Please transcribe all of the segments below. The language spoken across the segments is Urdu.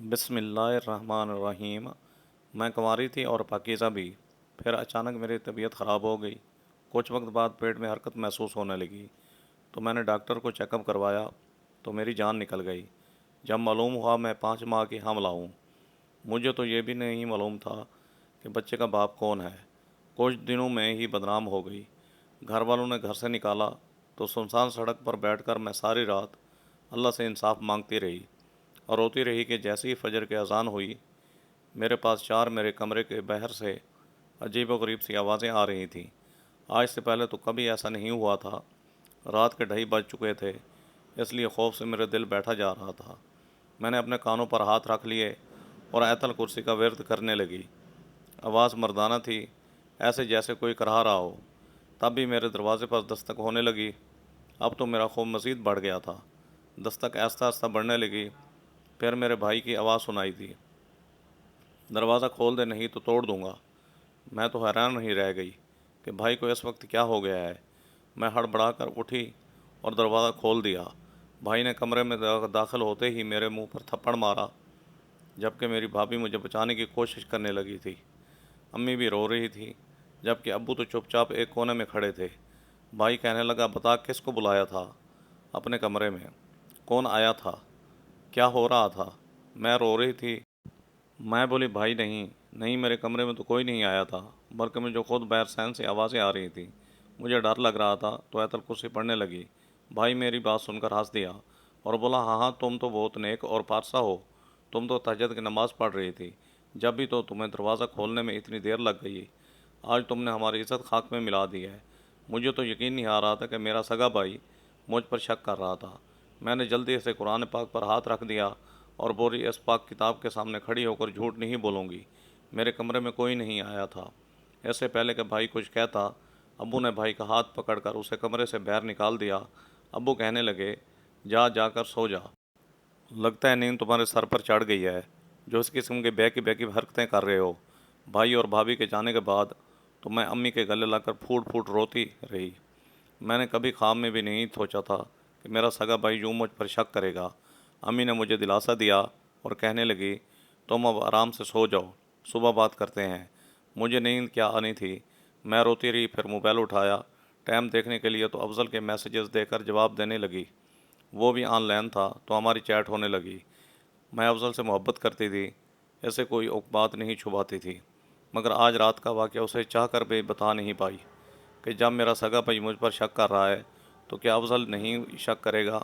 بسم اللہ الرحمن الرحیم۔ میں کنواری تھی اور پاکیزہ بھی۔ پھر اچانک میری طبیعت خراب ہو گئی۔ کچھ وقت بعد پیٹ میں حرکت محسوس ہونے لگی تو میں نے ڈاکٹر کو چیک اپ کروایا تو میری جان نکل گئی۔ جب معلوم ہوا میں 5 ماہ کی حاملہ ہوں۔ مجھے تو یہ بھی نہیں معلوم تھا کہ بچے کا باپ کون ہے۔ کچھ دنوں میں ہی بدنام ہو گئی۔ گھر والوں نے گھر سے نکالا تو سنسان سڑک پر بیٹھ کر میں ساری رات اللہ سے انصاف مانگتی رہی اور روتی رہی کہ جیسے ہی فجر کی اذان ہوئی میرے پاس میرے کمرے کے باہر سے عجیب و غریب سی آوازیں آ رہی تھیں۔ آج سے پہلے تو کبھی ایسا نہیں ہوا تھا۔ رات کے 2:30 بج چکے تھے، اس لیے خوف سے میرے دل بیٹھا جا رہا تھا۔ میں نے اپنے کانوں پر ہاتھ رکھ لیے اور آیت الکرسی کا ورد کرنے لگی۔ آواز مردانہ تھی، ایسے جیسے کوئی کرا رہا ہو۔ تب بھی میرے دروازے پر دستک ہونے لگی۔ اب تو میرا خوف مزید بڑھ گیا تھا۔ دستک آہستہ آہستہ بڑھنے لگی۔ پھر میرے بھائی کی آواز سنائی دی، دروازہ کھول دے نہیں تو توڑ دوں گا۔ میں تو حیران نہیں رہ گئی کہ بھائی کو اس وقت کیا ہو گیا ہے۔ میں ہڑبڑا کر اٹھی اور دروازہ کھول دیا۔ بھائی نے کمرے میں داخل ہوتے ہی میرے منہ پر تھپڑ مارا، جبکہ میری بھابھی مجھے بچانے کی کوشش کرنے لگی تھی۔ امی بھی رو رہی تھی، جبکہ ابو تو چپ چاپ ایک کونے میں کھڑے تھے۔ بھائی کہنے لگا، بتا کس کو بلایا تھا اپنے کمرے میں؟ کون آیا تھا؟ کیا ہو رہا تھا؟ میں رو رہی تھی۔ میں بولی، بھائی نہیں میرے کمرے میں تو کوئی نہیں آیا تھا، بلکہ مجھے خود بہر سین سے آوازیں آ رہی تھیں۔ مجھے ڈر لگ رہا تھا تو آیت الکرسی پڑھنے لگی۔ بھائی میری بات سن کر ہنس دیا اور بولا، ہاں ہاں تم تو بہت نیک اور پارسا ہو۔ تم تو تہجد کی نماز پڑھ رہی تھی، جب بھی تو تمہیں دروازہ کھولنے میں اتنی دیر لگ گئی۔ آج تم نے ہماری عزت خاک میں ملا دی ہے۔ مجھے تو یقین نہیں آ رہا تھا کہ میرا سگا بھائی مجھ پر شک کر رہا تھا۔ میں نے جلدی سے قرآن پاک پر ہاتھ رکھ دیا اور بولی، اس پاک کتاب کے سامنے کھڑی ہو کر جھوٹ نہیں بولوں گی۔ میرے کمرے میں کوئی نہیں آیا تھا۔ اس سے پہلے کہ بھائی کچھ کہتا، ابو نے بھائی کا ہاتھ پکڑ کر اسے کمرے سے باہر نکال دیا۔ ابو کہنے لگے، جا کر سو جا۔ لگتا ہے نیند تمہارے سر پر چڑھ گئی ہے، جو اس قسم کے بے کی حرکتیں کر رہے ہو۔ بھائی اور بھابھی کے جانے کے بعد تو میں امی کے گلے لگ کر پھوٹ پھوٹ روتی رہی۔ میں نے کبھی خواب میں بھی نہیں سوچا تھا کہ میرا سگا بھائی یوں مجھ پر شک کرے گا۔ امی نے مجھے دلاسا دیا اور کہنے لگی، تم اب آرام سے سو جاؤ، صبح بات کرتے ہیں۔ مجھے نیند کیا آنی تھی۔ میں روتی رہی، پھر موبائل اٹھایا، ٹائم دیکھنے کے لیے تو افضل کے میسیجز دے کر جواب دینے لگی۔ وہ بھی آن لائن تھا تو ہماری چیٹ ہونے لگی۔ میں افضل سے محبت کرتی تھی، ایسے کوئی بات نہیں چھپاتی تھی، مگر آج رات کا واقعہ اسے چاہ کر بھی بتا نہیں پائی کہ جب میرا سگا بھائی مجھ پر شک کر رہا ہے تو کیا افضل نہیں شک کرے گا۔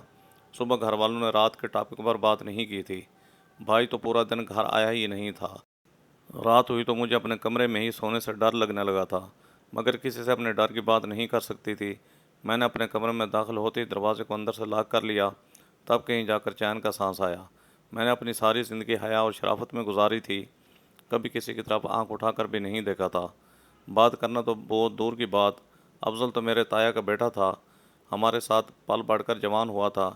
صبح گھر والوں نے رات کے ٹاپک پر بات نہیں کی تھی۔ بھائی تو پورا دن گھر آیا ہی نہیں تھا۔ رات ہوئی تو مجھے اپنے کمرے میں ہی سونے سے ڈر لگنے لگا تھا، مگر کسی سے اپنے ڈر کی بات نہیں کر سکتی تھی۔ میں نے اپنے کمرے میں داخل ہوتے ہی دروازے کو اندر سے لاک کر لیا، تب کہیں جا کر چین کا سانس آیا۔ میں نے اپنی ساری زندگی حیا اور شرافت میں گزاری تھی، کبھی کسی کی طرف آنکھ اٹھا کر بھی نہیں دیکھا تھا۔ بات کرنا تو بہت دور کی بات، افضل تو میرے تایا کا بیٹا تھا، ہمارے ساتھ پل بڑھ کر جوان ہوا تھا،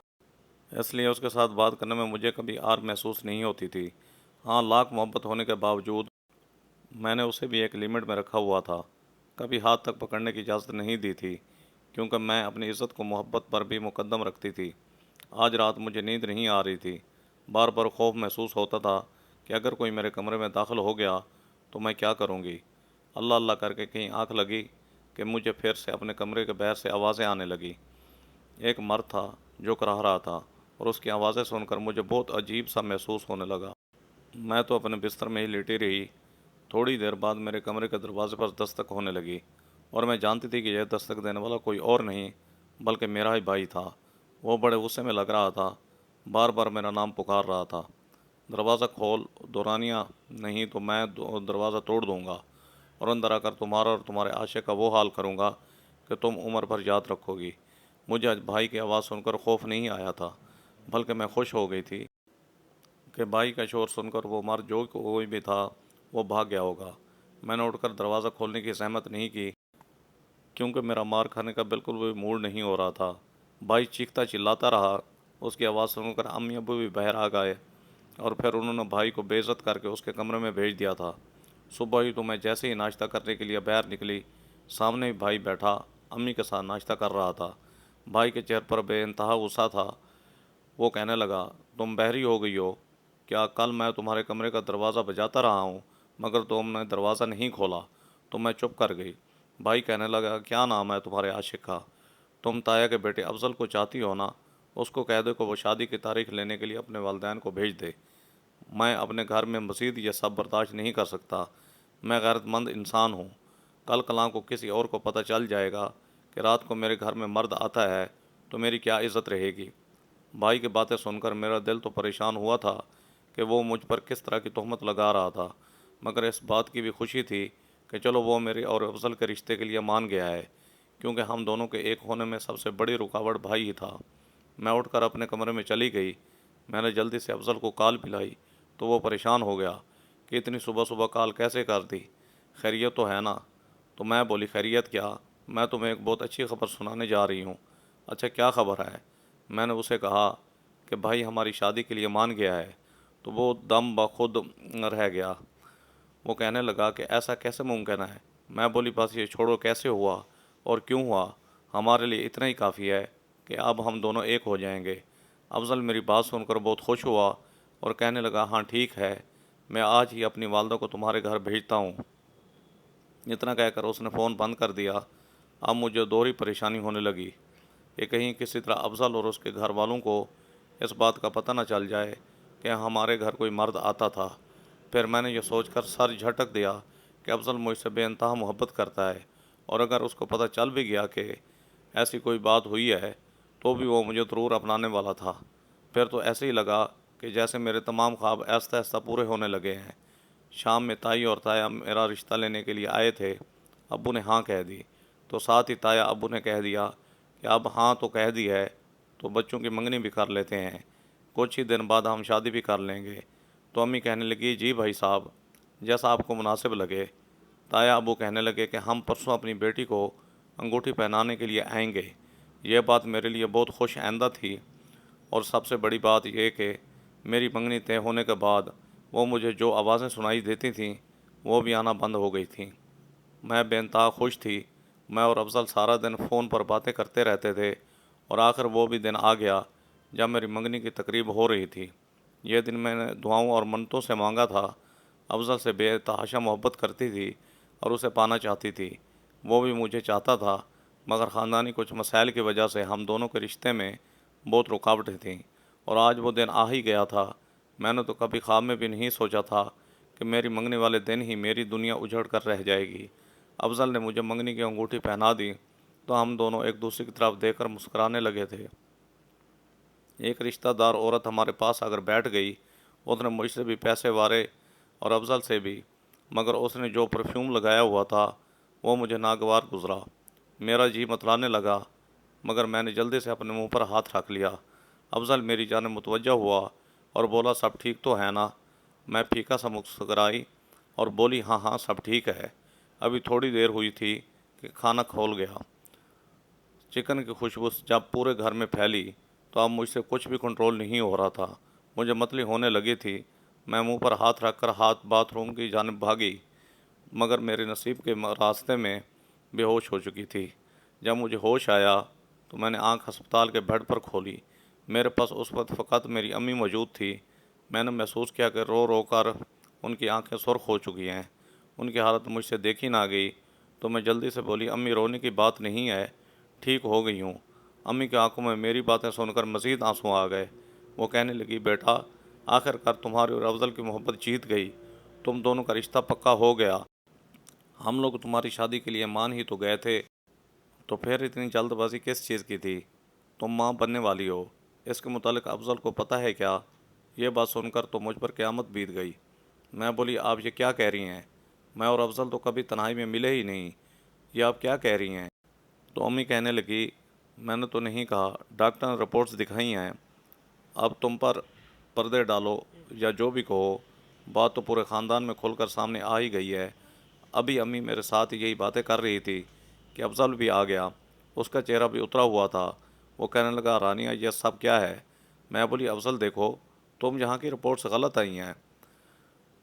اس لیے اس کے ساتھ بات کرنے میں مجھے کبھی آر محسوس نہیں ہوتی تھی۔ ہاں، لاکھ محبت ہونے کے باوجود میں نے اسے بھی ایک لمٹ میں رکھا ہوا تھا، کبھی ہاتھ تک پکڑنے کی اجازت نہیں دی تھی، کیونکہ میں اپنی عزت کو محبت پر بھی مقدم رکھتی تھی۔ آج رات مجھے نیند نہیں آ رہی تھی، بار بار خوف محسوس ہوتا تھا کہ اگر کوئی میرے کمرے میں داخل ہو گیا تو میں کیا کروں گی۔ اللہ اللہ کر کے کہیں آنکھ لگی کہ مجھے پھر سے اپنے کمرے کے باہر سے آوازیں آنے لگی۔ ایک مرد تھا جو کرا رہا تھا اور اس کی آوازیں سن کر مجھے بہت عجیب سا محسوس ہونے لگا۔ میں تو اپنے بستر میں ہی لیٹی رہی۔ تھوڑی دیر بعد میرے کمرے کے دروازے پر دستک ہونے لگی اور میں جانتی تھی کہ یہ دستک دینے والا کوئی اور نہیں بلکہ میرا ہی بھائی تھا۔ وہ بڑے غصے میں لگ رہا تھا، بار بار میرا نام پکار رہا تھا، دروازہ کھول، دورانیہ نہیں تو میں دروازہ توڑ دوں گا اور اندر آ کر تمہارا اور تمہارے عاشق کا وہ حال کروں گا کہ تم عمر بھر یاد رکھو گی۔ مجھے آج بھائی کی آواز سن کر خوف نہیں آیا تھا، بلکہ میں خوش ہو گئی تھی کہ بھائی کا شور سن کر وہ مرد جو کوئی بھی تھا وہ بھاگ گیا ہوگا۔ میں نے اٹھ کر دروازہ کھولنے کی زحمت نہیں کی، کیونکہ میرا مار کھانے کا بالکل بھی موڈ نہیں ہو رہا تھا۔ بھائی چیختا چلاتا رہا۔ اس کی آواز سن کر امی ابو بھی باہر آ گئے اور پھر انہوں نے بھائی کو بے عزت کر کے اس کے کمرے میں بھیج دیا تھا۔ صبح ہی تو میں جیسے ہی ناشتہ کرنے کے لیے باہر نکلی، سامنے ہی بھائی بیٹھا امی کے ساتھ ناشتہ کر رہا تھا۔ بھائی کے چہرے پر بے انتہا غصہ تھا۔ وہ کہنے لگا، تم بحری ہو گئی ہو کیا کل میں تمہارے کمرے کا دروازہ بجاتا رہا ہوں مگر تم نے دروازہ نہیں کھولا؟ تو میں چپ کر گئی۔ بھائی کہنے لگا کیا نام ہے تمہارے عاشق کا؟ تم تایا کے بیٹے افضل کو چاہتی ہو نا؟ اس کو کہہ دو کہ وہ شادی کی تاریخ لینے کے لیے اپنے والدین کو بھیج دے۔ میں اپنے گھر میں مزید یہ سب برداشت نہیں کر سکتا۔ میں غیرت مند انسان ہوں۔ کل کلاں کو کسی اور کو پتہ چل جائے گا کہ رات کو میرے گھر میں مرد آتا ہے تو میری کیا عزت رہے گی؟ بھائی کی باتیں سن کر میرا دل تو پریشان ہوا تھا کہ وہ مجھ پر کس طرح کی تہمت لگا رہا تھا، مگر اس بات کی بھی خوشی تھی کہ چلو وہ میرے اور افضل کے رشتے کے لیے مان گیا ہے، کیونکہ ہم دونوں کے ایک ہونے میں سب سے بڑی رکاوٹ بھائی ہی تھا۔ میں اٹھ کر اپنے کمرے میں چلی گئی۔ میں نے جلدی سے افضل کو کال پلائی تو وہ پریشان ہو گیا کہ اتنی صبح صبح کال کیسے کر دی، خیریت تو ہے نا؟ تو میں بولی خیریت کیا، میں تمہیں ایک بہت اچھی خبر سنانے جا رہی ہوں۔ اچھا کیا خبر ہے؟ میں نے اسے کہا کہ بھائی ہماری شادی کے لیے مان گیا ہے۔ تو وہ دم بخود رہ گیا۔ وہ کہنے لگا کہ ایسا کیسے ممکن ہے؟ میں بولی بس یہ چھوڑو، کیسے ہوا اور کیوں ہوا، ہمارے لیے اتنا ہی کافی ہے کہ اب ہم دونوں ایک ہو جائیں گے۔ افضل میری بات سن کر بہت خوش ہوا اور کہنے لگا ہاں ٹھیک ہے، میں آج ہی اپنی والدہ کو تمہارے گھر بھیجتا ہوں۔ اتنا کہہ کر اس نے فون بند کر دیا۔ اب مجھے دوہری پریشانی ہونے لگی کہ کہیں کسی طرح افضل اور اس کے گھر والوں کو اس بات کا پتہ نہ چل جائے کہ ہمارے گھر کوئی مرد آتا تھا۔ پھر میں نے یہ سوچ کر سر جھٹک دیا کہ افضل مجھ سے بے انتہا محبت کرتا ہے، اور اگر اس کو پتہ چل بھی گیا کہ ایسی کوئی بات ہوئی ہے تو بھی وہ مجھے ضرور اپنانے والا تھا۔ پھر تو ایسے ہی لگا کہ جیسے میرے تمام خواب آہستہ آہستہ پورے ہونے لگے ہیں۔ شام میں تائی اور تایا میرا رشتہ لینے کے لیے آئے تھے۔ ابو نے ہاں کہہ دی تو ساتھ ہی تایا ابو نے کہہ دیا کہ اب ہاں تو کہہ دی ہے تو بچوں کی منگنی بھی کر لیتے ہیں، کچھ ہی دن بعد ہم شادی بھی کر لیں گے۔ تو امی کہنے لگی جی بھائی صاحب، جیسا آپ کو مناسب لگے۔ تایا ابو کہنے لگے کہ ہم پرسوں اپنی بیٹی کو انگوٹھی پہنانے کے لیے آئیں گے۔ یہ بات میرے لیے بہت خوش آئندہ تھی، اور سب سے بڑی بات یہ کہ میری منگنی طے ہونے کے بعد وہ مجھے جو آوازیں سنائی دیتی تھیں وہ بھی آنا بند ہو گئی تھیں۔ میں بے انتہا خوش تھی۔ میں اور افضل سارا دن فون پر باتیں کرتے رہتے تھے، اور آخر وہ بھی دن آ گیا جب میری منگنی کی تقریب ہو رہی تھی۔ یہ دن میں نے دعاؤں اور منتوں سے مانگا تھا۔ افضل سے بے تحاشا محبت کرتی تھی اور اسے پانا چاہتی تھی، وہ بھی مجھے چاہتا تھا، مگر خاندانی کچھ مسائل کی وجہ سے ہم دونوں کے رشتے میں بہت رکاوٹیں تھیں، اور آج وہ دن آ ہی گیا تھا۔ میں نے تو کبھی خواب میں بھی نہیں سوچا تھا کہ میری منگنی والے دن ہی میری دنیا اجڑ کر رہ جائے گی۔ افضل نے مجھے منگنی کی انگوٹھی پہنا دی تو ہم دونوں ایک دوسرے کی طرف دیکھ کر مسکرانے لگے تھے۔ ایک رشتہ دار عورت ہمارے پاس اگر بیٹھ گئی، اس نے مجھ سے بھی پیسے وارے اور افضل سے بھی، مگر اس نے جو پرفیوم لگایا ہوا تھا وہ مجھے ناگوار گزرا۔ میرا جی متلانے لگا، مگر میں نے جلدی سے اپنے منہ پر ہاتھ رکھ لیا۔ افضل میری جانب متوجہ ہوا اور بولا سب ٹھیک تو ہے نا؟ میں پھیکا سا مسکرائی اور بولی ہاں ہاں سب ٹھیک ہے۔ ابھی تھوڑی دیر ہوئی تھی کہ کھانا کھول گیا۔ چکن کی خوشبو جب پورے گھر میں پھیلی تو اب مجھ سے کچھ بھی کنٹرول نہیں ہو رہا تھا، مجھے متلی ہونے لگی تھی۔ میں منہ پر ہاتھ رکھ کر باتھ روم کی جانب بھاگی، مگر میرے نصیب کے راستے میں بے ہوش ہو چکی تھی۔ جب مجھے ہوش آیا تو میں نے آنکھ ہسپتال کے بیڈ پر کھولی۔ میرے پاس اس وقت فقط میری امی موجود تھی۔ میں نے محسوس کیا کہ رو رو کر ان کی آنکھیں سرخ ہو چکی ہیں۔ ان کی حالت مجھ سے دیکھی نہ گئی تو میں جلدی سے بولی امی رونے کی بات نہیں ہے، ٹھیک ہو گئی ہوں۔ امی کی آنکھوں میں میری باتیں سن کر مزید آنسو آ گئے۔ وہ کہنے لگی بیٹا، آخر کار تمہاری اور افضل کی محبت جیت گئی، تم دونوں کا رشتہ پکا ہو گیا۔ ہم لوگ تمہاری شادی کے لیے مان ہی تو گئے تھے، تو پھر اتنی جلد بازی کس چیز کی تھی؟ تم ماں بننے والی ہو، اس کے متعلق افضل کو پتہ ہے کیا؟ یہ بات سن کر تو مجھ پر قیامت بیت گئی۔ میں بولی آپ یہ کیا کہہ رہی ہیں؟ میں اور افضل تو کبھی تنہائی میں ملے ہی نہیں، یہ آپ کیا کہہ رہی ہیں؟ تو امی کہنے لگی میں نے تو نہیں کہا، ڈاکٹر نے رپورٹس دکھائی ہیں، اب تم پر پردے ڈالو یا جو بھی کہو، بات تو پورے خاندان میں کھل کر سامنے آ ہی گئی ہے۔ ابھی امی میرے ساتھ یہی باتیں کر رہی تھی کہ افضل بھی آ گیا، اس کا چہرہ بھی اترا ہوا تھا۔ وہ کہنے لگا رانیہ یہ سب کیا ہے؟ میں بولی افضل دیکھو، تم یہاں کی رپورٹس غلط آئی ہیں،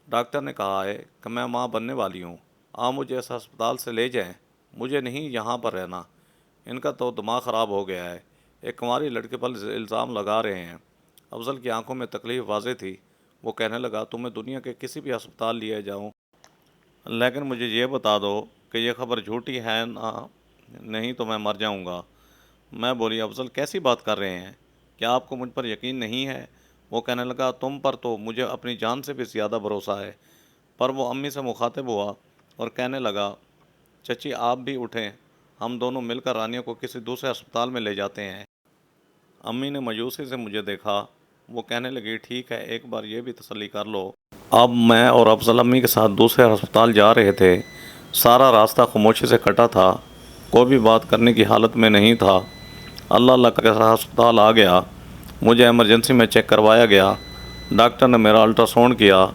ڈاکٹر نے کہا ہے کہ میں ماں بننے والی ہوں، آپ مجھے اس ہسپتال سے لے جائیں، مجھے نہیں یہاں پر رہنا۔ ان کا تو دماغ خراب ہو گیا ہے، ایک کنواری لڑکے پر الزام لگا رہے ہیں۔ افضل کی آنکھوں میں تکلیف واضح تھی، وہ کہنے لگا تمہیں دنیا کے کسی بھی ہسپتال لیے جاؤں، لیکن مجھے یہ بتا دو کہ یہ خبر جھوٹی ہے نا، نہیں تو میں مر جاؤں گا۔ میں بولی افضل کیسی بات کر رہے ہیں، کیا آپ کو مجھ پر یقین نہیں ہے؟ وہ کہنے لگا تم پر تو مجھے اپنی جان سے بھی زیادہ بھروسہ ہے۔ پر وہ امی سے مخاطب ہوا اور کہنے لگا چچی آپ بھی اٹھیں، ہم دونوں مل کر رانیہ کو کسی دوسرے ہسپتال میں لے جاتے ہیں۔ امی نے مایوسی سے مجھے دیکھا، وہ کہنے لگی ٹھیک ہے ایک بار یہ بھی تسلی کر لو۔ اب میں اور افضل امی کے ساتھ دوسرے ہسپتال جا رہے تھے۔ سارا راستہ خاموشی سے کٹا تھا، کوئی بھی بات کرنے کی حالت میں نہیں تھا۔ اللہ اللہ کا ہسپتال آ گیا، مجھے ایمرجنسی میں چیک کروایا گیا۔ ڈاکٹر نے میرا الٹرا ساؤنڈ کیا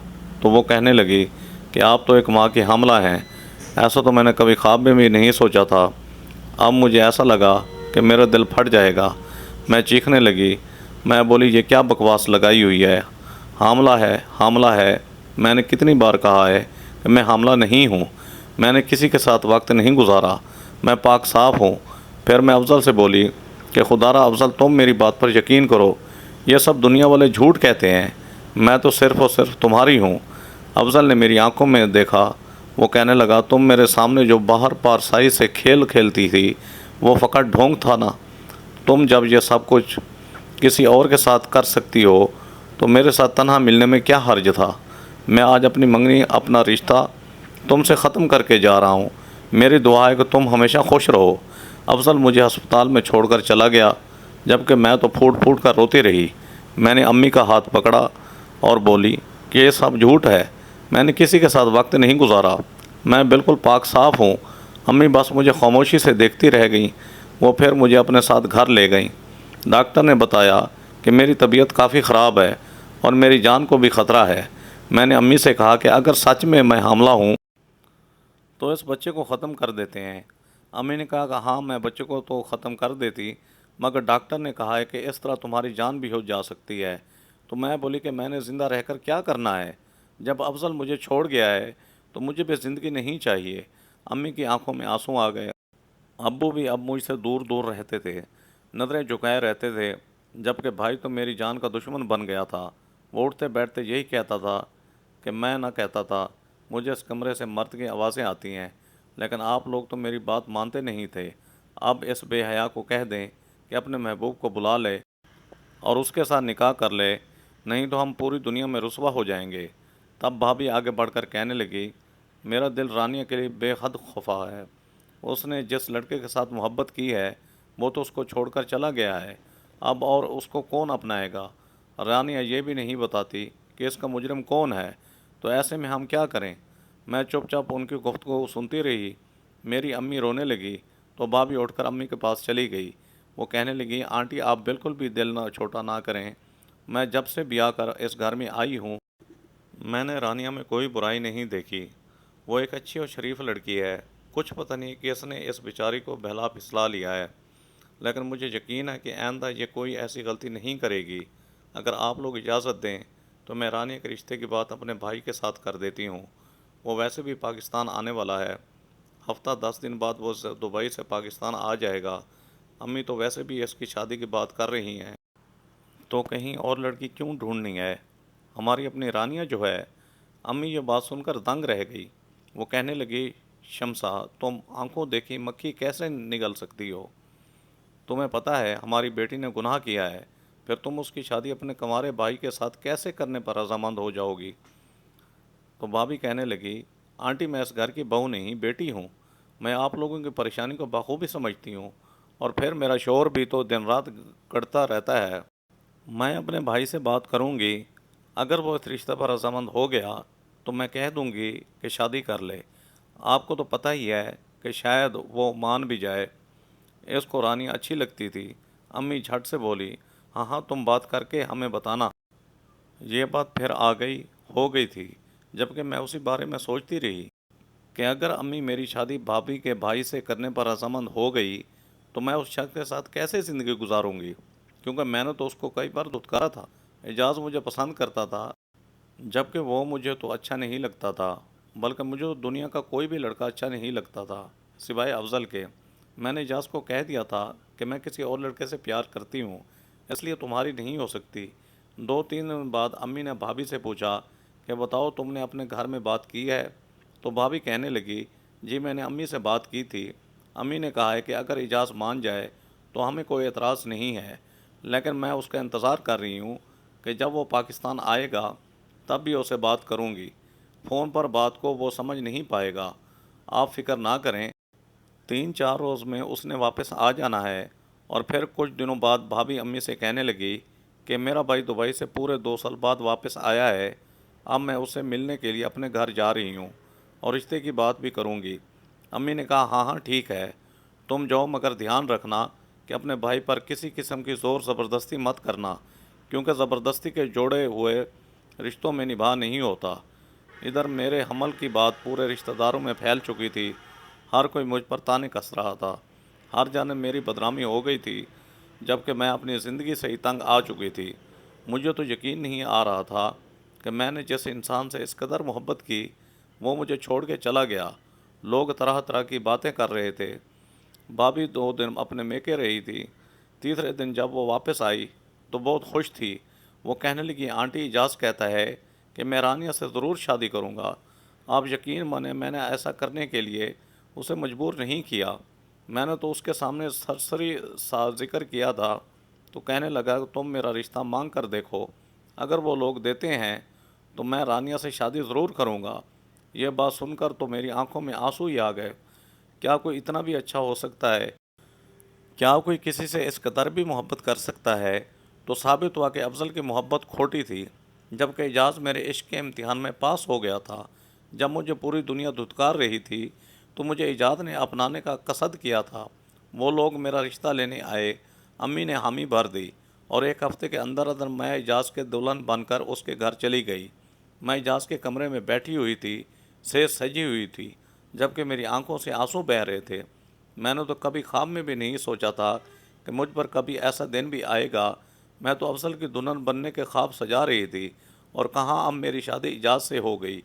تو وہ کہنے لگی کہ آپ تو ایک ماں کی حاملہ ہیں۔ ایسا تو میں نے کبھی خواب میں بھی نہیں سوچا تھا۔ اب مجھے ایسا لگا کہ میرا دل پھٹ جائے گا، میں چیخنے لگی۔ میں بولی یہ کیا بکواس لگائی ہوئی ہے، حاملہ ہے حاملہ ہے، میں نے کتنی بار کہا ہے کہ میں حاملہ نہیں ہوں، میں نے کسی کے ساتھ وقت نہیں گزارا، میں پاک صاف ہوں۔ پھر میں افضل سے بولی کہ خدا را افضل تم میری بات پر یقین کرو، یہ سب دنیا والے جھوٹ کہتے ہیں، میں تو صرف اور صرف تمہاری ہوں۔ افضل نے میری آنکھوں میں دیکھا، وہ کہنے لگا تم میرے سامنے جو باہر پارسائی سے کھیل کھیلتی تھی وہ فقط ڈھونگ تھا نا؟ تم جب یہ سب کچھ کسی اور کے ساتھ کر سکتی ہو تو میرے ساتھ تنہا ملنے میں کیا حرج تھا؟ میں آج اپنی منگنی اپنا رشتہ تم سے ختم کر کے جا رہا ہوں، میری دعا ہے کہ تم ہمیشہ خوش رہو۔ افضل مجھے ہسپتال میں چھوڑ کر چلا گیا، جبکہ میں تو پھوٹ پھوٹ کر روتی رہی۔ میں نے امی کا ہاتھ پکڑا اور بولی کہ یہ سب جھوٹ ہے، میں نے کسی کے ساتھ وقت نہیں گزارا، میں بالکل پاک صاف ہوں۔ امی بس مجھے خاموشی سے دیکھتی رہ گئیں، وہ پھر مجھے اپنے ساتھ گھر لے گئیں۔ ڈاکٹر نے بتایا کہ میری طبیعت کافی خراب ہے اور میری جان کو بھی خطرہ ہے۔ میں نے امی سے کہا کہ اگر سچ میں حاملہ ہوں تو اس بچے کو ختم کر دیتے ہیں۔ امی نے کہا کہ ہاں میں بچے کو تو ختم کر دیتی، مگر ڈاکٹر نے کہا ہے کہ اس طرح تمہاری جان بھی ہو جا سکتی ہے۔ تو میں بولی کہ میں نے زندہ رہ کر کیا کرنا ہے، جب افضل مجھے چھوڑ گیا ہے تو مجھے بھی زندگی نہیں چاہیے۔ امی کی آنکھوں میں آنسو آ گئے۔ ابو بھی اب مجھ سے دور دور رہتے تھے، نظریں جھکائے رہتے تھے، جبکہ بھائی تو میری جان کا دشمن بن گیا تھا۔ وہ اٹھتے بیٹھتے یہی کہتا تھا کہ میں نہ کہتا تھا مجھے اس کمرے سے مرد کی آوازیں آتی ہیں، لیکن آپ لوگ تو میری بات مانتے نہیں تھے۔ اب اس بے حیا کو کہہ دیں کہ اپنے محبوب کو بلا لے اور اس کے ساتھ نکاح کر لے، نہیں تو ہم پوری دنیا میں رسوا ہو جائیں گے۔ تب بھابھی آگے بڑھ کر کہنے لگی میرا دل رانیہ کے لیے بے حد خفا ہے، اس نے جس لڑکے کے ساتھ محبت کی ہے وہ تو اس کو چھوڑ کر چلا گیا ہے، اب اور اس کو کون اپنائے گا؟ رانیہ یہ بھی نہیں بتاتی کہ اس کا مجرم کون ہے، تو ایسے میں ہم کیا کریں؟ میں چپ چاپ ان کی گفتگو سنتی رہی۔ میری امی رونے لگی تو بھابھی اٹھ کر امی کے پاس چلی گئی۔ وہ کہنے لگی آنٹی آپ بالکل بھی دل نہ چھوٹا نہ کریں، میں جب سے بیاہ کر اس گھر میں آئی ہوں میں نے رانیہ میں کوئی برائی نہیں دیکھی، وہ ایک اچھی اور شریف لڑکی ہے، کچھ پتہ نہیں کہ اس نے اس بیچاری کو بہلا پھسلا لیا ہے، لیکن مجھے یقین ہے کہ آئندہ یہ کوئی ایسی غلطی نہیں کرے گی۔ اگر آپ لوگ اجازت دیں تو میں رانیہ کے رشتے کی بات اپنے بھائی کے ساتھ کر دیتی ہوں، وہ ویسے بھی پاکستان آنے والا ہے، ہفتہ 10 دن بعد وہ دبئی سے پاکستان آ جائے گا۔ امی تو ویسے بھی اس کی شادی کی بات کر رہی ہیں، تو کہیں اور لڑکی کیوں ڈھونڈنی ہے، ہماری اپنی رانیہ جو ہے۔ امی یہ بات سن کر دنگ رہ گئی، وہ کہنے لگی شمسا تم آنکھوں دیکھی مکھی کیسے نگل سکتی ہو؟ تمہیں پتہ ہے ہماری بیٹی نے گناہ کیا ہے، پھر تم اس کی شادی اپنے کنوارے بھائی کے ساتھ کیسے کرنے پر رضامند ہو جاؤ گی؟ تو بھابھی کہنے لگی آنٹی میں اس گھر کی بہو نہیں بیٹی ہوں، میں آپ لوگوں کی پریشانی کو بخوبی سمجھتی ہوں، اور پھر میرا شوہر بھی تو دن رات کڑتا رہتا ہے۔ میں اپنے بھائی سے بات کروں گی، اگر وہ اس رشتہ پر رضامند ہو گیا تو میں کہہ دوں گی کہ شادی کر لے۔ آپ کو تو پتہ ہی ہے کہ شاید وہ مان بھی جائے۔ اس کو رانی اچھی لگتی تھی۔ امی جھٹ سے بولی ہاں ہاں تم بات کر کے ہمیں بتانا۔ یہ بات پھر آ گئی ہو گئی تھی، جبکہ میں اسی بارے میں سوچتی رہی کہ اگر امی میری شادی بھابھی کے بھائی سے کرنے پر رضامند ہو گئی تو میں اس شخص کے ساتھ کیسے زندگی گزاروں گی، کیونکہ میں نے تو اس کو کئی بار دھتکارا تھا۔ اعجاز مجھے پسند کرتا تھا، جبکہ وہ مجھے تو اچھا نہیں لگتا تھا، بلکہ مجھے تو دنیا کا کوئی بھی لڑکا اچھا نہیں لگتا تھا سوائے افضل کے۔ میں نے اعجاز کو کہہ دیا تھا کہ میں کسی اور لڑکے سے پیار کرتی ہوں، اس لیے تمہاری نہیں ہو سکتی، 2-3 دن بعد امی نے بھابھی سے پوچھا کہ بتاؤ تم نے اپنے گھر میں بات کی ہے؟ تو بھابھی کہنے لگی جی میں نے امی سے بات کی تھی۔ امی نے کہا ہے کہ اگر اعجاز مان جائے تو ہمیں کوئی اعتراض نہیں ہے، لیکن میں اس کا انتظار کر رہی ہوں کہ جب وہ پاکستان آئے گا تب بھی اسے بات کروں گی۔ فون پر بات کو وہ سمجھ نہیں پائے گا، آپ فکر نہ کریں، 3-4 روز میں اس نے واپس آ جانا ہے۔ اور پھر کچھ دنوں بعد بھابھی امی سے کہنے لگی کہ میرا بھائی دبئی سے پورے 2 سال بعد واپس آیا ہے، اب میں اسے ملنے کے لیے اپنے گھر جا رہی ہوں اور رشتے کی بات بھی کروں گی۔ امی نے کہا ہاں ہاں ٹھیک ہے، تم جاؤ، مگر دھیان رکھنا کہ اپنے بھائی پر کسی قسم کی زور زبردستی مت کرنا، کیونکہ زبردستی کے جوڑے ہوئے رشتوں میں نبھا نہیں ہوتا۔ ادھر میرے حمل کی بات پورے رشتہ داروں میں پھیل چکی تھی، ہر کوئی مجھ پر تانے کس رہا تھا، ہر جانب میری بدنامی ہو گئی تھی، جبکہ میں اپنی زندگی سے ہی تنگ آ چکی تھی۔ مجھے تو یقین نہیں آ رہا تھا کہ میں نے جس انسان سے اس قدر محبت کی وہ مجھے چھوڑ کے چلا گیا۔ لوگ طرح طرح کی باتیں کر رہے تھے۔ بھابھی 2 دن اپنے میکے رہی تھی۔ تیسرے دن جب وہ واپس آئی تو بہت خوش تھی۔ وہ کہنے لگی آنٹی اعجاز کہتا ہے کہ میں رانیہ سے ضرور شادی کروں گا۔ آپ یقین مانیں میں نے ایسا کرنے کے لیے اسے مجبور نہیں کیا، میں نے تو اس کے سامنے سرسری سا ذکر کیا تھا تو کہنے لگا کہ تم میرا رشتہ مانگ کر دیکھو، اگر وہ لوگ دیتے ہیں تو میں رانیہ سے شادی ضرور کروں گا۔ یہ بات سن کر تو میری آنکھوں میں آنسو ہی آ گئے۔ کیا کوئی اتنا بھی اچھا ہو سکتا ہے؟ کیا کوئی کسی سے اس قدر بھی محبت کر سکتا ہے؟ تو ثابت ہوا کہ افضل کی محبت کھوٹی تھی، جبکہ اعجاز میرے عشق کے امتحان میں پاس ہو گیا تھا۔ جب مجھے پوری دنیا دھتکار رہی تھی تو مجھے اعجاز نے اپنانے کا قصد کیا تھا۔ وہ لوگ میرا رشتہ لینے آئے، امی نے حامی بھر دی، اور 1 ہفتے کے اندر اندر میں اعجاز کے دلہن بن کر اس کے گھر چلی گئی۔ میں اعجاز کے کمرے میں بیٹھی ہوئی تھی، سیج سجی ہوئی تھی، جبکہ میری آنکھوں سے آنسو بہہ رہے تھے۔ میں نے تو کبھی خواب میں بھی نہیں سوچا تھا کہ مجھ پر کبھی ایسا دن بھی آئے گا۔ میں تو افضل کی دلہن بننے کے خواب سجا رہی تھی، اور کہاں اب میری شادی اعجاز سے ہو گئی۔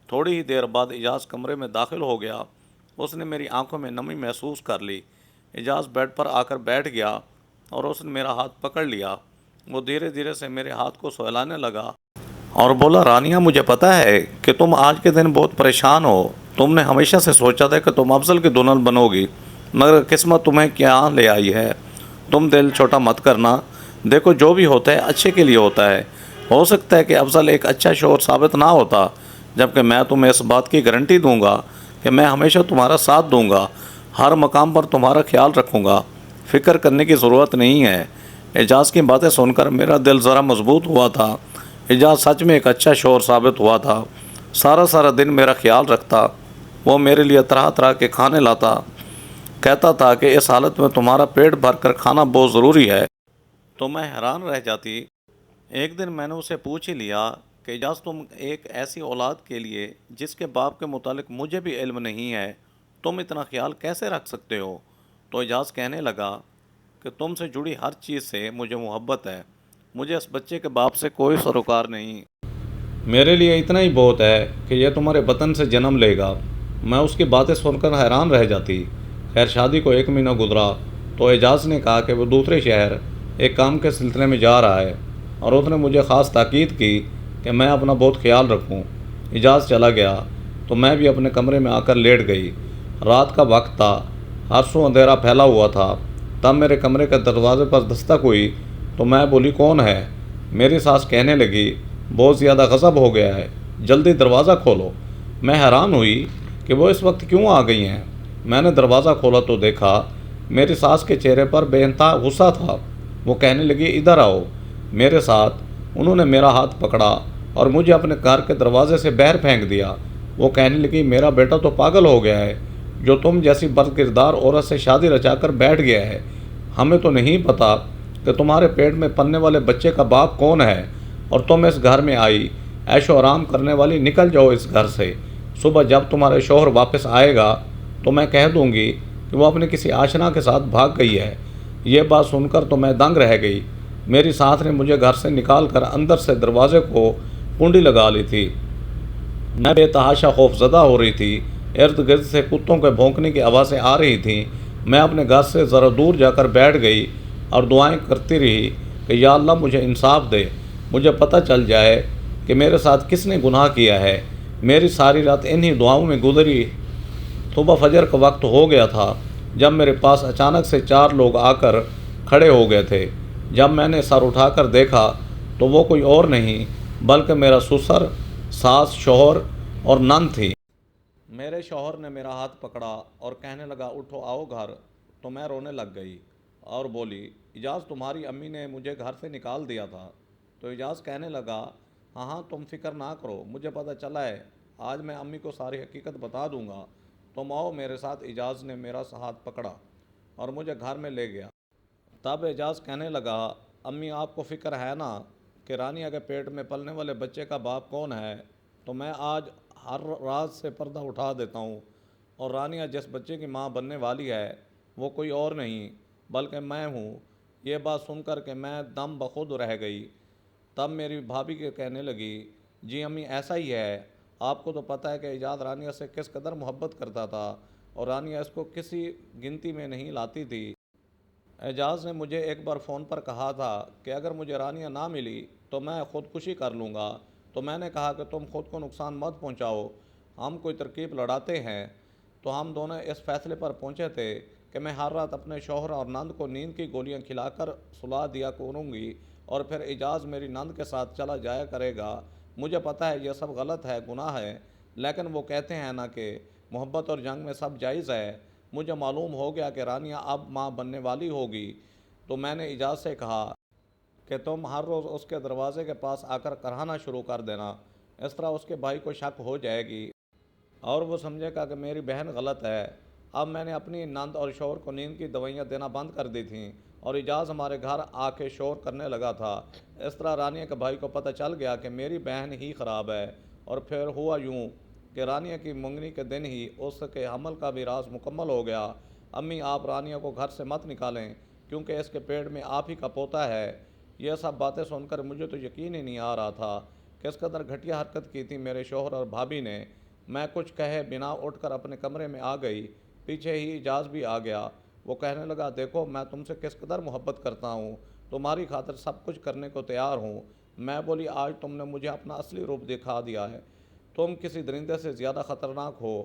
تھوڑی ہی دیر بعد اعجاز کمرے میں داخل ہو گیا۔ اس نے میری آنکھوں میں نمی محسوس کر لی۔ اعجاز بیڈ پر آ کر بیٹھ گیا اور اس نے میرا ہاتھ پکڑ لیا۔ وہ دھیرے دھیرے سے میرے ہاتھ کو سہلانے لگا اور بولا رانیہ مجھے پتہ ہے کہ تم آج کے دن بہت پریشان ہو، تم نے ہمیشہ سے سوچا تھا کہ تم افضل کی دلہن بنو گی، مگر قسمت تمہیں کیا لے آئی ہے۔ تم دل چھوٹا مت کرنا، دیکھو جو بھی ہوتا ہے اچھے کے لیے ہوتا ہے۔ ہو سکتا ہے کہ افضل ایک اچھا شوہر ثابت نہ ہوتا، جبکہ میں تمہیں اس بات کی گارنٹی دوں گا کہ میں ہمیشہ تمہارا ساتھ دوں گا، ہر مقام پر تمہارا خیال رکھوں گا، فکر کرنے کی ضرورت نہیں ہے۔ اعجاز کی باتیں سن کر میرا دل ذرا مضبوط ہوا تھا۔ اعجاز سچ میں ایک اچھا شوہر ثابت ہوا تھا، سارا دن میرا خیال رکھتا، وہ میرے لیے طرح طرح کے کھانے لاتا، کہتا تھا کہ اس حالت میں تمہارا پیٹ بھر کر کھانا بہت ضروری ہے۔ تو میں حیران رہ جاتی۔ ایک دن میں نے اسے پوچھ ہی لیا کہ اعجاز تم ایک ایسی اولاد کے لیے جس کے باپ کے متعلق مجھے بھی علم نہیں ہے، تم اتنا خیال کیسے رکھ سکتے ہو؟ تو اعجاز کہنے لگا کہ تم سے جڑی ہر چیز سے مجھے محبت ہے، مجھے اس بچے کے باپ سے کوئی سروکار نہیں، میرے لیے اتنا ہی بہت ہے کہ یہ تمہارے بطن سے جنم لے گا۔ میں اس کی باتیں سن کر حیران رہ جاتی۔ خیر شادی کو 1 مہینہ گزرا تو اعجاز نے کہا کہ وہ دوسرے شہر ایک کام کے سلسلے میں جا رہا ہے، اور اس نے مجھے خاص تاکید کی کہ میں اپنا بہت خیال رکھوں۔ اعجاز چلا گیا تو میں بھی اپنے کمرے میں آ کر لیٹ گئی۔ رات کا وقت تھا، ہر سو اندھیرا پھیلا ہوا تھا۔ تب میرے کمرے کے دروازے پر دستک ہوئی تو میں بولی کون ہے؟ میری ساس کہنے لگی بہت زیادہ غضب ہو گیا ہے، جلدی دروازہ کھولو۔ میں حیران ہوئی کہ وہ اس وقت کیوں آ گئی ہیں۔ میں نے دروازہ کھولا تو دیکھا میری ساس کے چہرے پر بے انتہا غصہ تھا۔ وہ کہنے لگی ادھر آؤ میرے ساتھ۔ انہوں نے میرا ہاتھ پکڑا اور مجھے اپنے گھر کے دروازے سے باہر پھینک دیا۔ وہ کہنے لگی میرا بیٹا تو پاگل ہو گیا ہے، جو تم جیسی بد کردار عورت سے شادی رچا کر بیٹھ گیا ہے۔ ہمیں تو نہیں پتا کہ تمہارے پیٹ میں پلنے والے بچے کا باپ کون ہے، اور تم اس گھر میں آئی عیش و آرام کرنے والی، نکل جاؤ اس گھر سے۔ صبح جب تمہارے شوہر واپس آئے گا تو میں کہہ دوں گی کہ وہ اپنے کسی آشنا کے ساتھ بھاگ گئی ہے۔ یہ بات سن کر تو میں دنگ رہ گئی۔ میری ساس نے مجھے گھر سے نکال کر اندر سے دروازے کو کنڈی لگا لی تھی۔ میں بے تحاشا خوف زدہ ہو رہی تھی۔ ارد گرد سے کتوں کے بھونکنے کی آوازیں آ رہی تھیں۔ میں اپنے گھر سے ذرا دور جا کر بیٹھ گئی اور دعائیں کرتی رہی کہ یا اللہ مجھے انصاف دے، مجھے پتہ چل جائے کہ میرے ساتھ کس نے گناہ کیا ہے۔ میری ساری رات انہی دعاؤں میں گزری۔ صبح فجر کا وقت ہو گیا تھا جب میرے پاس اچانک سے 4 لوگ آ کر کھڑے ہو گئے تھے۔ جب میں نے سر اٹھا کر دیکھا تو وہ کوئی اور نہیں بلکہ میرا سسر، ساس، شوہر اور نند تھی۔ میرے شوہر نے میرا ہاتھ پکڑا اور کہنے لگا اٹھو آؤ گھر، تو میں رونے لگ گئی اور بولی اعجاز تمہاری امی نے مجھے گھر سے نکال دیا تھا۔ تو اعجاز کہنے لگا ہاں ہاں تم فکر نہ کرو، مجھے پتہ چلا ہے، آج میں امی کو ساری حقیقت بتا دوں گا، تم آؤ میرے ساتھ۔ اعجاز نے میرا ہاتھ پکڑا اور مجھے گھر میں لے گیا۔ تب اعجاز کہنے لگا امی آپ کو فکر ہے نا کہ رانیہ کے پیٹ میں پلنے والے بچے کا باپ کون ہے؟ تو میں آج ہر راز سے پردہ اٹھا دیتا ہوں، اور رانیہ جس بچے کی ماں بننے والی ہے وہ کوئی اور نہیں بلکہ میں ہوں۔ یہ بات سن کر کے میں دم بخود رہ گئی۔ تب میری بھابھی کے کہنے لگی جی امی ایسا ہی ہے، آپ کو تو پتہ ہے کہ اعجاز رانیہ سے کس قدر محبت کرتا تھا اور رانیہ اس کو کسی گنتی میں نہیں لاتی تھی۔ اعجاز نے مجھے ایک بار فون پر کہا تھا کہ اگر مجھے رانیہ نہ ملی تو میں خودکشی کر لوں گا، تو میں نے کہا کہ تم خود کو نقصان مت پہنچاؤ، ہم کوئی ترکیب لڑاتے ہیں۔ تو ہم دونوں اس فیصلے پر پہنچے تھے کہ میں ہر رات اپنے شوہر اور نند کو نیند کی گولیاں کھلا کر سلا دیا کروں گی اور پھر اعجاز میری نند کے ساتھ چلا جایا کرے گا۔ مجھے پتہ ہے یہ سب غلط ہے، گناہ ہے، لیکن وہ کہتے ہیں نا کہ محبت اور جنگ میں سب جائز ہے۔ مجھے معلوم ہو گیا کہ رانیہ اب ماں بننے والی ہوگی، تو میں نے اعجاز سے کہا کہ تم ہر روز اس کے دروازے کے پاس آ کر کرانا شروع کر دینا، اس طرح اس کے بھائی کو شک ہو جائے گی اور وہ سمجھے گا کہ میری بہن غلط ہے۔ اب میں نے اپنی نند اور شوہر کو نیند کی دوائیاں دینا بند کر دی تھیں اور اعجاز ہمارے گھر آ کے شور کرنے لگا تھا۔ اس طرح رانیہ کے بھائی کو پتہ چل گیا کہ میری بہن ہی خراب ہے، اور پھر ہوا یوں کہ رانیہ کی منگنی کے دن ہی اس کے حمل کا بھی راز مکمل ہو گیا۔ امی آپ رانیہ کو گھر سے مت نکالیں کیونکہ اس کے پیٹ میں آپ ہی کا پوتا ہے۔ یہ سب باتیں سن کر مجھے تو یقین ہی نہیں آ رہا تھا کس قدر گھٹیا حرکت کی تھی میرے شوہر اور بھابھی نے۔ میں کچھ کہے بنا اٹھ کر اپنے کمرے میں آ گئی۔ پیچھے ہی اعجاز بھی آ گیا۔ وہ کہنے لگا دیکھو میں تم سے کس قدر محبت کرتا ہوں، تمہاری خاطر سب کچھ کرنے کو تیار ہوں۔ میں بولی آج تم نے مجھے اپنا اصلی روپ دکھا دیا ہے، تم کسی درندے سے زیادہ خطرناک ہو۔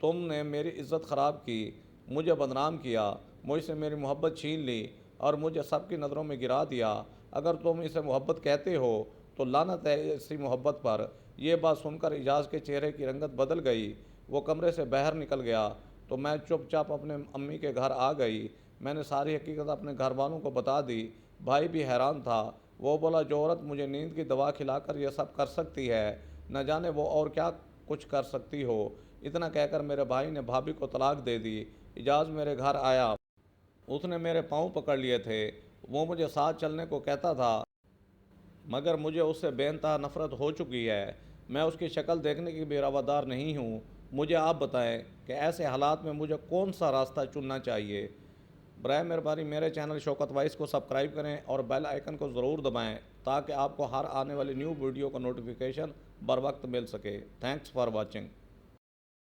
تم نے میری عزت خراب کی، مجھے بدنام کیا، مجھ سے میری محبت چھین لی اور مجھے سب کی نظروں میں گرا دیا۔ اگر تم اسے محبت کہتے ہو تو لعنت ہے اسی محبت پر۔ یہ بات سن کر اعجاز کے چہرے کی رنگت بدل گئی، وہ کمرے سے باہر نکل گیا، تو میں چپ چاپ اپنے امی کے گھر آ گئی۔ میں نے ساری حقیقت اپنے گھر والوں کو بتا دی۔ بھائی بھی حیران تھا، وہ بولا جو عورت مجھے نیند کی دوا کھلا کر یہ سب کر سکتی ہے، نہ جانے وہ اور کیا کچھ کر سکتی ہو۔ اتنا کہہ کر میرے بھائی نے بھابھی کو طلاق دے دی۔ اعجاز میرے گھر آیا، اس نے میرے پاؤں پکڑ لیے تھے، وہ مجھے ساتھ چلنے کو کہتا تھا مگر مجھے اس سے بے انتہا نفرت ہو چکی ہے۔ میں اس کی شکل دیکھنے کی بھی روادار نہیں ہوں۔ مجھے آپ بتائیں کہ ایسے حالات میں مجھے کون سا راستہ چننا چاہیے؟ برائے مہربانی میرے چینل شوکت وائس کو سبسکرائب کریں اور بیل آئیکن کو ضرور دبائیں تاکہ آپ کو ہر آنے والی نیو ویڈیو کا نوٹیفیکیشن بر وقت مل سکے۔ Thanks for watching.